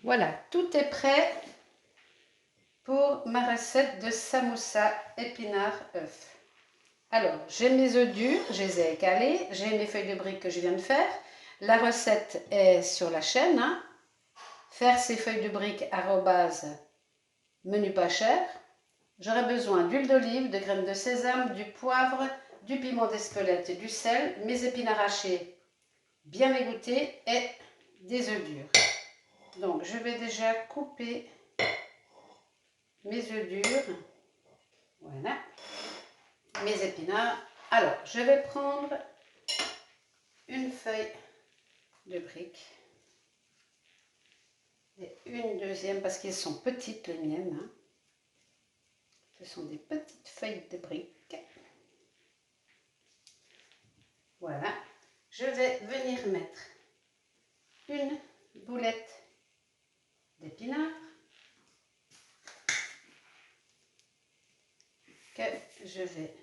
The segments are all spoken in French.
Voilà, tout est prêt pour ma recette de samoussa épinards œufs. Alors, j'ai mes œufs durs, je les ai écalés, j'ai mes feuilles de briques que je viens de faire. La recette est sur la chaîne. Faire ces feuilles de briques @menu pas cher. J'aurai besoin d'huile d'olive, de graines de sésame, du poivre, du piment d'Espelette, du sel, mes épinards hachés bien égouttés et des œufs durs. Donc, je vais déjà couper mes œufs durs. Voilà. Mes épinards. Alors, je vais prendre une feuille de brique et une deuxième parce qu'elles sont petites les miennes. Ce sont des petites feuilles de brique. Voilà. Je vais venir mettre une boulette d'épinards que je vais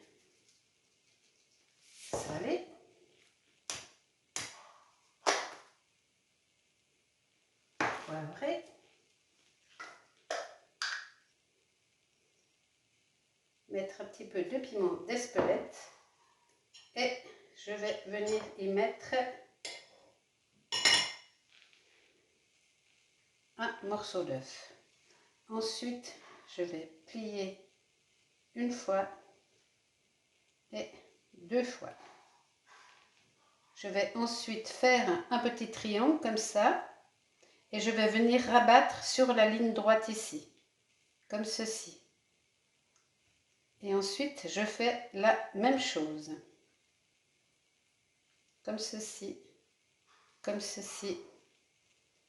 saler. Poivrer. Mettre un petit peu de piment d'Espelette et je vais venir y mettre un morceau d'œuf. Ensuite, je vais plier une fois et deux fois. Je vais ensuite faire un petit triangle comme ça et je vais venir rabattre sur la ligne droite ici, comme ceci. Et ensuite, je fais la même chose, comme ceci,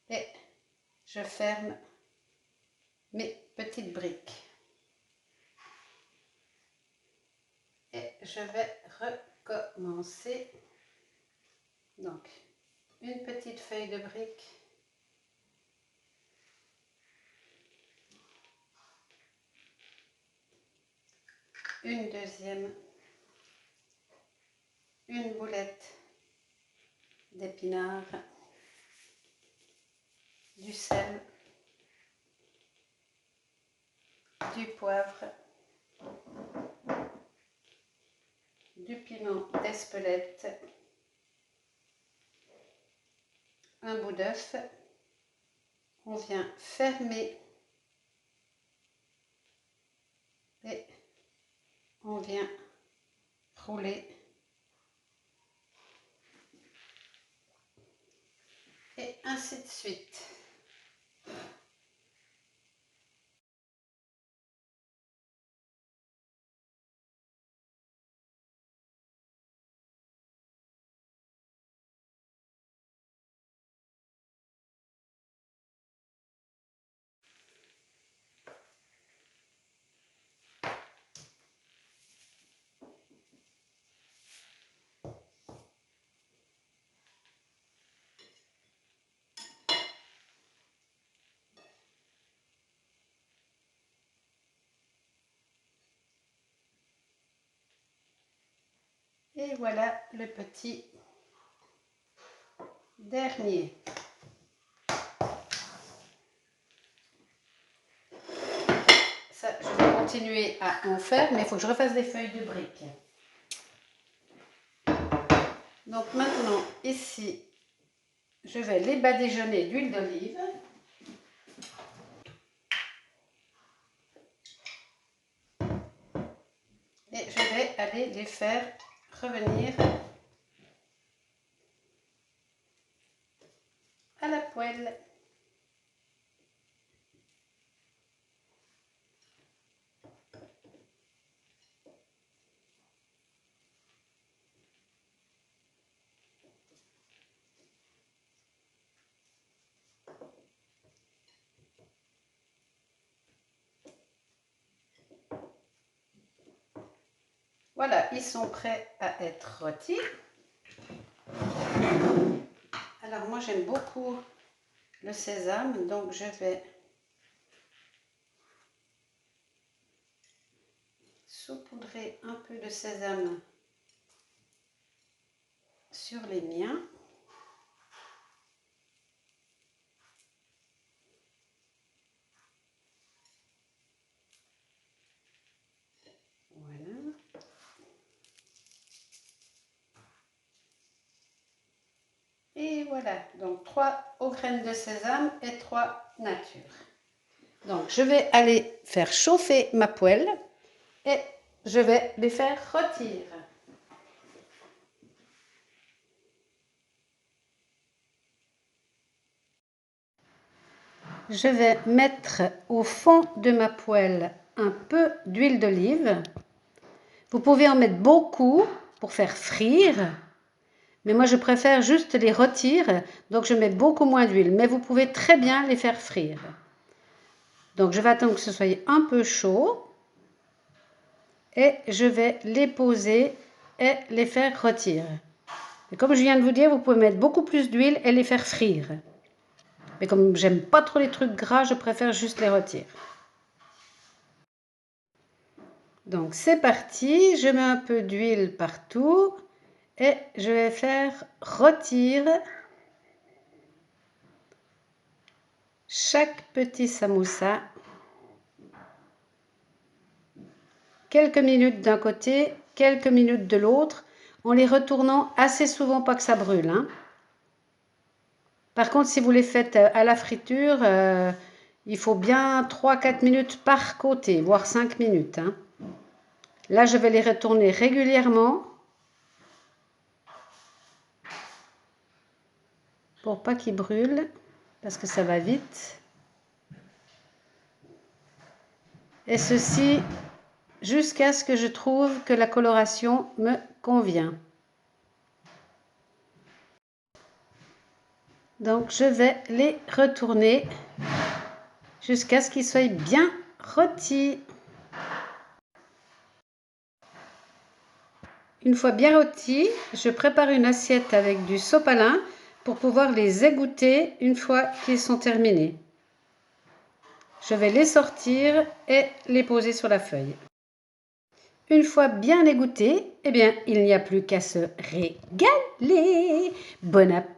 et je ferme mes petites briques. Et je vais recommencer. Donc, une petite feuille de brique. Une deuxième. Une boulette d'épinards. Du sel. Du poivre. Du piment d'Espelette. Un bout d'œuf. On vient fermer et on vient rouler et ainsi de suite. Et voilà le petit dernier. Ça, je vais continuer à en faire, mais il faut que je refasse des feuilles de briques. Donc maintenant, ici, je vais les badigeonner d'huile d'olive. Et je vais aller les faire revenir à la poêle. Voilà, ils sont prêts à être rôtis. Alors moi j'aime beaucoup le sésame, donc je vais saupoudrer un peu de sésame sur les miens. voilà, donc 3 aux graines de sésame et 3 nature. Donc je vais aller faire chauffer ma poêle et je vais les faire rôtir. Je vais mettre au fond de ma poêle un peu d'huile d'olive. Vous pouvez en mettre beaucoup pour faire frire, mais moi je préfère juste les rôtir, donc je mets beaucoup moins d'huile, mais vous pouvez très bien les faire frire. Donc je vais attendre que ce soit un peu chaud et je vais les poser et les faire rôtir. Et comme je viens de vous dire, vous pouvez mettre beaucoup plus d'huile et les faire frire. Mais comme j'aime pas trop les trucs gras, je préfère juste les rôtir. Donc c'est parti, je mets un peu d'huile partout et je vais faire rôtir chaque petit samoussa. Quelques minutes d'un côté, quelques minutes de l'autre, en les retournant assez souvent, pas que ça brûle, hein. Par contre, si vous les faites à la friture, il faut bien 3-4 minutes par côté, voire 5 minutes, hein. Là, je vais les retourner régulièrement pour pas qu'ils brûlent, parce que ça va vite. Et ceci jusqu'à ce que je trouve que la coloration me convient. Donc, je vais les retourner jusqu'à ce qu'ils soient bien rôtis. Une fois bien rôtis, je prépare une assiette avec du sopalin pour pouvoir les égoutter une fois qu'ils sont terminés. Je vais les sortir et les poser sur la feuille. Une fois bien égouttés, eh bien, il n'y a plus qu'à se régaler. Bon appétit!